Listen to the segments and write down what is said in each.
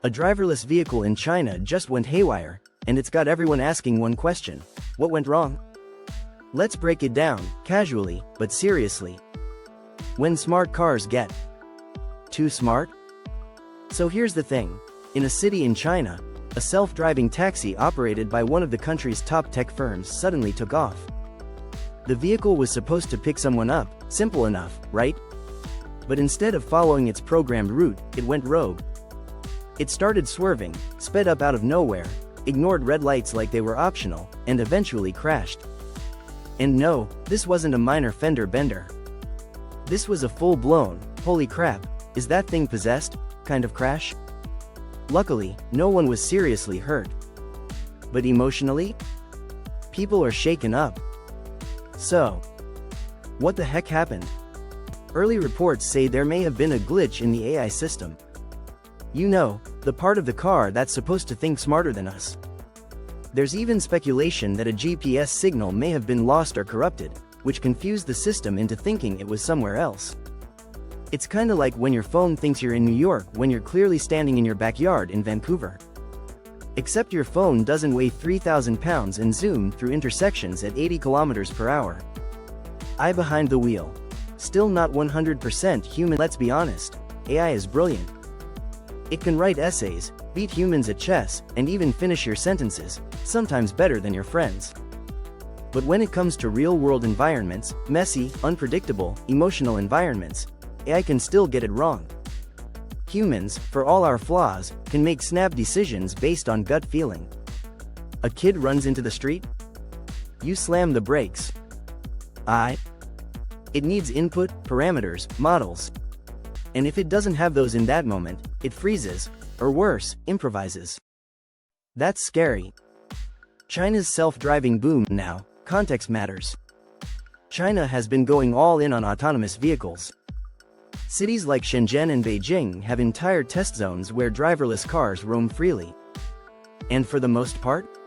A driverless vehicle in China just went haywire, and it's got everyone asking one question: what went wrong? Let's break it down, casually, but seriously. When smart cars get too smart? So here's the thing. In a city in China, a self-driving taxi operated by one of the country's top tech firms suddenly took off. The vehicle was supposed to pick someone up, simple enough, right? But instead of following its programmed route, it went rogue. It started swerving, sped up out of nowhere, ignored red lights like they were optional, and eventually crashed. And no, this wasn't a minor fender bender. This was a full-blown, holy crap, is that thing possessed, kind of crash. Luckily, no one was seriously hurt. But emotionally? People are shaken up. So, what the heck happened? Early reports say there may have been a glitch in the AI system. You know, the part of the car that's supposed to think smarter than us. There's even speculation that a GPS signal may have been lost or corrupted, which confused the system into thinking it was somewhere else. It's kinda like when your phone thinks you're in New York when you're clearly standing in your backyard in Vancouver. Except your phone doesn't weigh 3,000 pounds and zoom through intersections at 80 kilometers per hour. Eye behind the wheel. Still not 100% human. Let's be honest, AI is brilliant. It can write essays, beat humans at chess, and even finish your sentences, sometimes better than your friends. But when it comes to real-world environments, messy, unpredictable, emotional environments, AI can still get it wrong. Humans, for all our flaws, can make snap decisions based on gut feeling. A kid runs into the street? You slam the brakes. It needs input, parameters, models. And if it doesn't have those in that moment, it freezes, or worse, improvises. That's scary. China's self-driving boom now, context matters. China has been going all in on autonomous vehicles. Cities like Shenzhen and Beijing have entire test zones where driverless cars roam freely. And for the most part,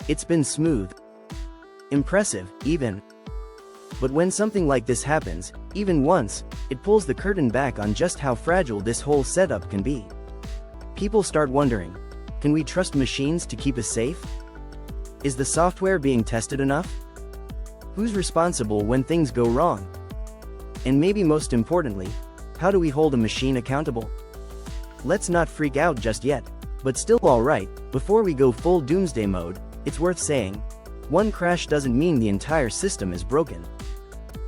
it's been smooth. Impressive, even. But when something like this happens, even once, it pulls the curtain back on just how fragile this whole setup can be. People start wondering, can we trust machines to keep us safe? Is the software being tested enough? Who's responsible when things go wrong? And maybe most importantly, how do we hold a machine accountable? Let's not freak out just yet, but still alright, before we go full doomsday mode, it's worth saying, one crash doesn't mean the entire system is broken.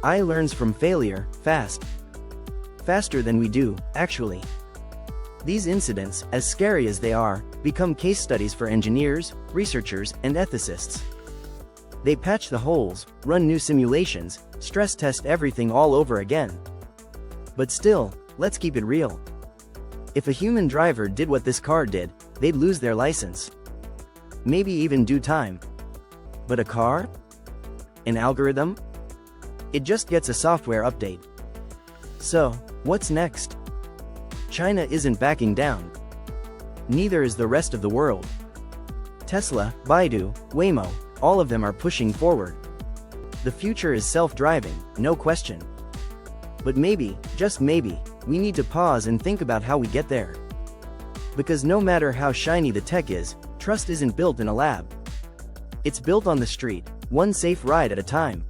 AI learns from failure, faster than we do, actually. These incidents, as scary as they are, become case studies for engineers, researchers, and ethicists. They patch the holes, run new simulations, stress test everything all over again. But still, let's keep it real. If a human driver did what this car did, they'd lose their license. Maybe even do time. But a car? An algorithm? It just gets a software update. So, what's next? China isn't backing down. Neither is the rest of the world. Tesla, Baidu, Waymo, all of them are pushing forward. The future is self-driving, no question. But maybe, just maybe, we need to pause and think about how we get there. Because no matter how shiny the tech is, trust isn't built in a lab. It's built on the street, one safe ride at a time.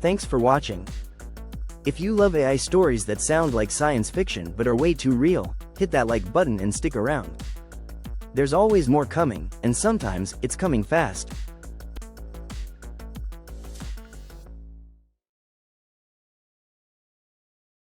Thanks for watching. If you love AI stories that sound like science fiction but are way too real, hit that like button and stick around. There's always more coming, and sometimes, it's coming fast.